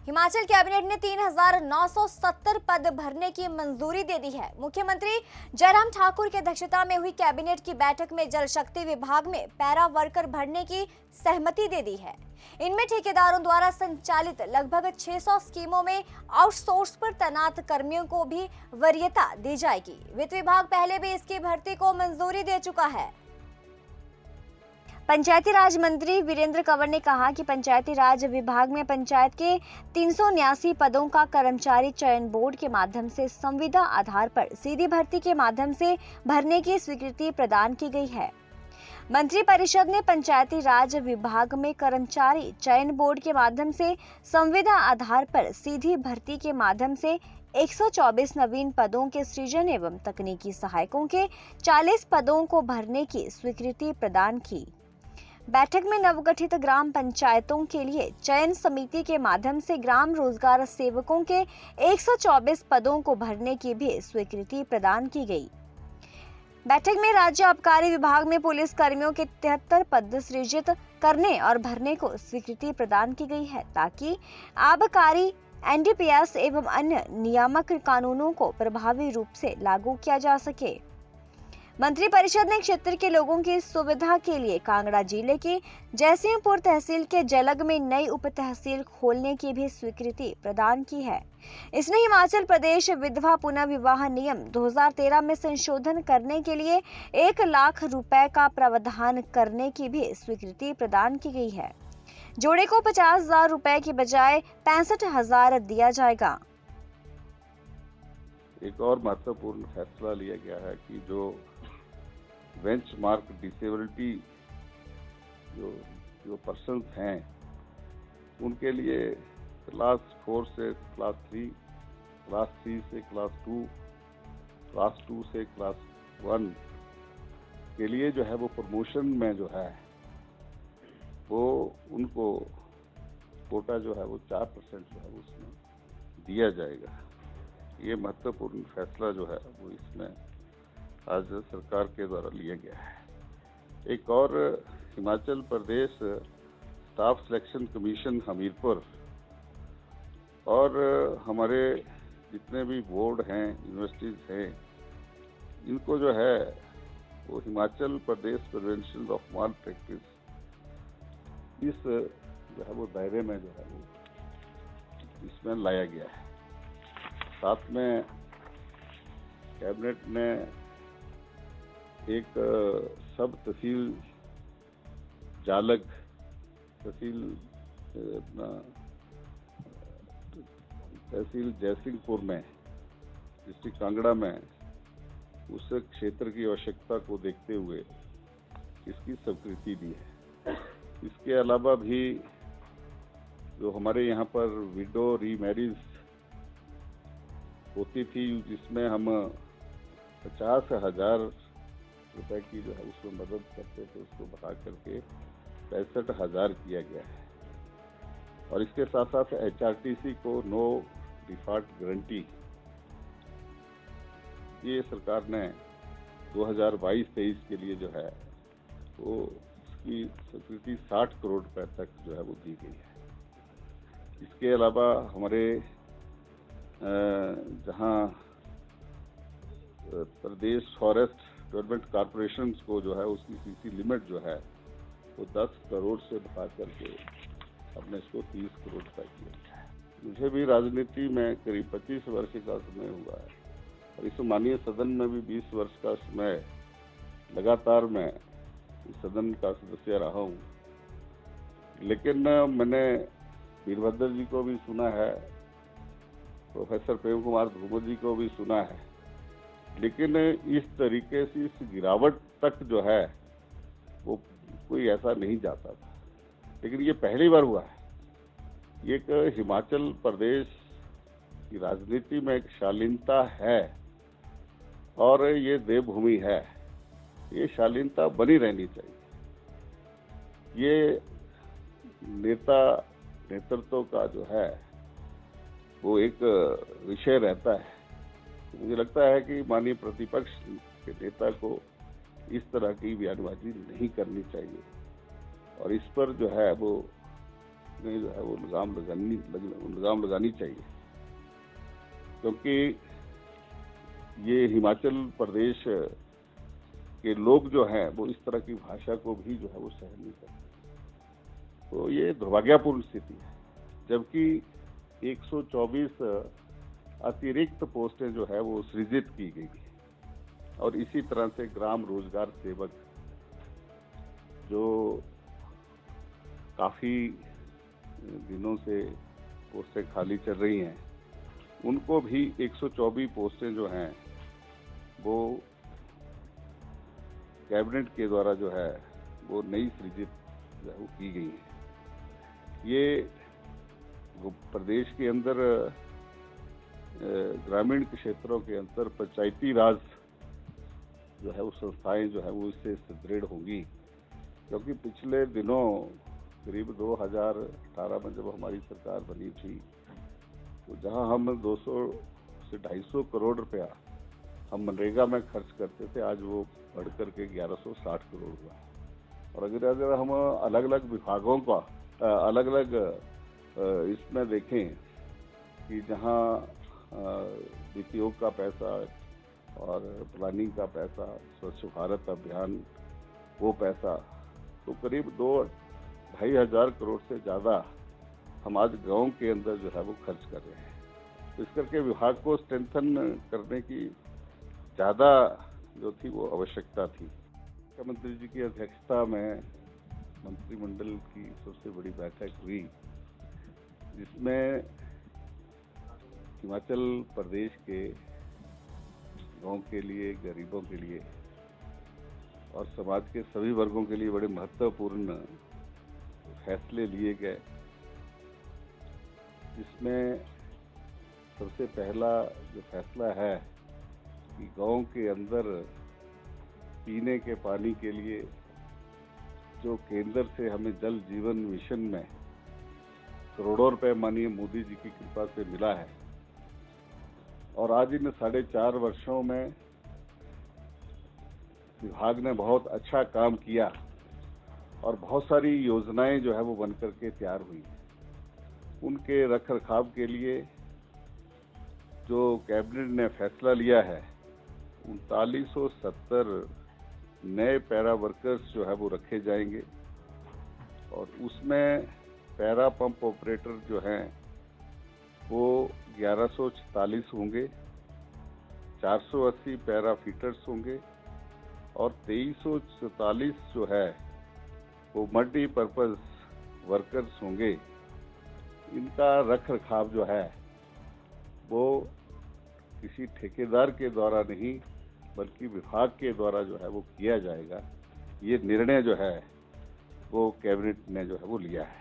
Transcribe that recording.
Himachal cabinet ने 3,970 पद भरने की मंजूरी दे दी है। मुख्यमंत्री जयराम ठाकुर की अध्यक्षता में हुई कैबिनेट की बैठक में जल शक्ति विभाग में पैरा वर्कर भरने की सहमति दे दी है। इनमें ठेकेदारों द्वारा संचालित लगभग 600 स्कीमों में आउटसोर्स पर तैनात कर्मियों को भी वरीयता दी जाएगी। वित्त विभाग पहले भी इसकी भर्ती को मंजूरी दे चुका है। पंचायती राज मंत्री वीरेंद्र कंवर ने कहा कि पंचायती राज विभाग में पंचायत के 379 पदों का कर्मचारी चयन बोर्ड के माध्यम से संविदा आधार पर सीधी भर्ती के माध्यम से भरने की स्वीकृति प्रदान की गई है। मंत्रिपरिषद ने पंचायती राज विभाग में कर्मचारी चयन बोर्ड के माध्यम से संविदा आधार पर सीधी भर्ती के माध्यम से 124 नवीन पदों के सृजन एवं तकनीकी सहायकों के 40 पदों को भरने की स्वीकृति प्रदान की। बैठक में नवगठित ग्राम पंचायतों के लिए चयन समिति के माध्यम से ग्राम रोजगार सेवकों के 124 पदों को भरने की भी स्वीकृति प्रदान की गई। बैठक में राज्य आबकारी विभाग में पुलिस कर्मियों के 73 पद सृजित करने और भरने को स्वीकृति प्रदान की गई है, ताकि आबकारी, एनडीपीएस एवं अन्य नियामक कानूनों को प्रभावी रूप से लागू किया जा सके। मंत्रिपरिषद ने क्षेत्र के लोगों की सुविधा के लिए कांगड़ा जिले की जयसिंहपुर तहसील के जलग में नई उप तहसील खोलने की भी स्वीकृति प्रदान की है। इसने हिमाचल प्रदेश विधवा पुनः विवाह नियम 2013 में संशोधन करने के लिए 1 लाख रुपए का प्रावधान करने की भी स्वीकृति प्रदान की गई है। जोड़े को 50,000 रुपए की बजाय 65,000 दिया जाएगा। एक और महत्वपूर्ण फैसला लिया गया है कि जो बेंचमार्क डिसेबिलिटी जो पर्सन्स हैं उनके लिए क्लास 4 से क्लास 3, क्लास 3 से क्लास 2, क्लास 2 से क्लास 1 के लिए जो है वो प्रमोशन में जो है वो उनको कोटा जो है वो 4% जो है उसमें दिया जाएगा। ये महत्वपूर्ण फैसला जो है वो इसमें आज सरकार के द्वारा लिया गया है। एक और Himachal Pradesh staff selection commission Hamirpur और हमारे जितने भी बोर्ड हैं, यूनिवर्सिटीज हैं, इनको जो है वो Himachal Pradesh prevention of mall practice इस जो है वो दायरे में जो है वो इसमें लाया गया है। साथ में कैबिनेट ने एक सब तहसील जालग तहसील जयसिंहपुर में डिस्ट्रिक्ट कांगड़ा में उस क्षेत्र की आवश्यकता को देखते हुए इसकी स्वीकृति दी है। इसके अलावा भी जो हमारे यहाँ पर विडो रीमैरिज होती थी जिसमें हम 50,000 रुपए की जो है उसमें मदद करते थे, उसको बढ़ा करके 65,000 किया गया है। और इसके साथ साथ HRTC को नो डिफॉल्ट गारंटी ये सरकार ने 2022-23 के लिए जो है वो उसकी स्वीकृति 60 करोड़ रुपए तक जो है वो दी गई है। इसके अलावा हमारे जहां प्रदेश फॉरेस्ट डेवलपमेंट कॉर्पोरेशन को जो है उसकी सीसी लिमिट जो है वो 10 करोड़ से बढ़ा करके हमने इसको 30 करोड़ तक किया है। मुझे भी राजनीति में करीब 25 वर्ष का समय हुआ है और इस माननीय सदन में भी 20 वर्ष का समय लगातार मैं इस सदन का सदस्य रहा हूँ। लेकिन मैंने वीरभद्र जी को भी सुना है, प्रोफेसर प्रेम कुमार धूमल जी को भी सुना है, लेकिन इस तरीके से इस गिरावट तक जो है वो कोई ऐसा नहीं जाता था। लेकिन ये पहली बार हुआ है। ये एक हिमाचल प्रदेश की राजनीति में एक शालीनता है और ये देवभूमि है, ये शालीनता बनी रहनी चाहिए। ये नेतृत्व का जो है वो एक विषय रहता है। मुझे लगता है कि माननीय प्रतिपक्ष के नेता को इस तरह की बयानबाजी नहीं करनी चाहिए और इस पर जो है वो में जो है वो लगाम लगानी चाहिए, क्योंकि ये हिमाचल प्रदेश के लोग जो हैं वो इस तरह की भाषा को भी जो है वो सहन नहीं करते। तो ये दुर्भाग्यपूर्ण स्थिति है, जबकि 124 अतिरिक्त पोस्टें जो है वो सृजित की गई है और इसी तरह से ग्राम रोजगार सेवक जो काफी दिनों से पोस्टें खाली चल रही हैं, उनको भी 124 पोस्टें जो हैं वो कैबिनेट के द्वारा जो है वो नई सृजित जो है वो की गई है। ये प्रदेश के अंदर ग्रामीण क्षेत्रों के अंदर पंचायती राज जो है वो संस्थाएं जो है वो इससे सुदृढ़ होंगी, क्योंकि पिछले दिनों करीब 2018 में जब हमारी सरकार बनी थी, तो जहां हम 200 से 250 करोड़ रुपया हम मनरेगा में खर्च करते थे, आज वो बढ़ करके 1160 करोड़ हुआ। और अगर हम अलग अलग विभागों का अलग अलग इसमें देखें कि जहां वित्तयोग का पैसा और प्लानिंग का पैसा, स्वच्छ भारत अभियान वो पैसा, तो करीब 2-2.5 हजार करोड़ से ज़्यादा हम आज गांव के अंदर जो है वो खर्च कर रहे हैं। इस करके विभाग को स्ट्रेंथन करने की ज़्यादा जो थी वो आवश्यकता थी। मुख्यमंत्री जी की अध्यक्षता में मंत्रिमंडल की सबसे बड़ी बैठक हुई, जिसमें हिमाचल प्रदेश के गांव के लिए, गरीबों के लिए और समाज के सभी वर्गों के लिए बड़े महत्वपूर्ण फैसले लिए गए, जिसमें सबसे पहला जो फैसला है कि गांव के अंदर पीने के पानी के लिए जो केंद्र से हमें जल जीवन मिशन में करोड़ों रुपए माननीय मोदी जी की कृपा से मिला है, और आज इन 4.5 वर्षों में विभाग ने बहुत अच्छा काम किया और बहुत सारी योजनाएं जो है वो बनकर के तैयार हुई। उनके रखरखाव के लिए जो कैबिनेट ने फैसला लिया है, 3970 नए पैरा वर्कर्स जो है वो रखे जाएंगे, और उसमें पैरा पंप ऑपरेटर जो हैं वो 1144 होंगे, 480 पैरा फीटर्स होंगे और 2344 जो है वो मल्टीपर्पज वर्कर्स होंगे। इनका रखरखाव जो है वो किसी ठेकेदार के द्वारा नहीं बल्कि विभाग के द्वारा जो है वो किया जाएगा। ये निर्णय जो है वो कैबिनेट ने जो है वो लिया है।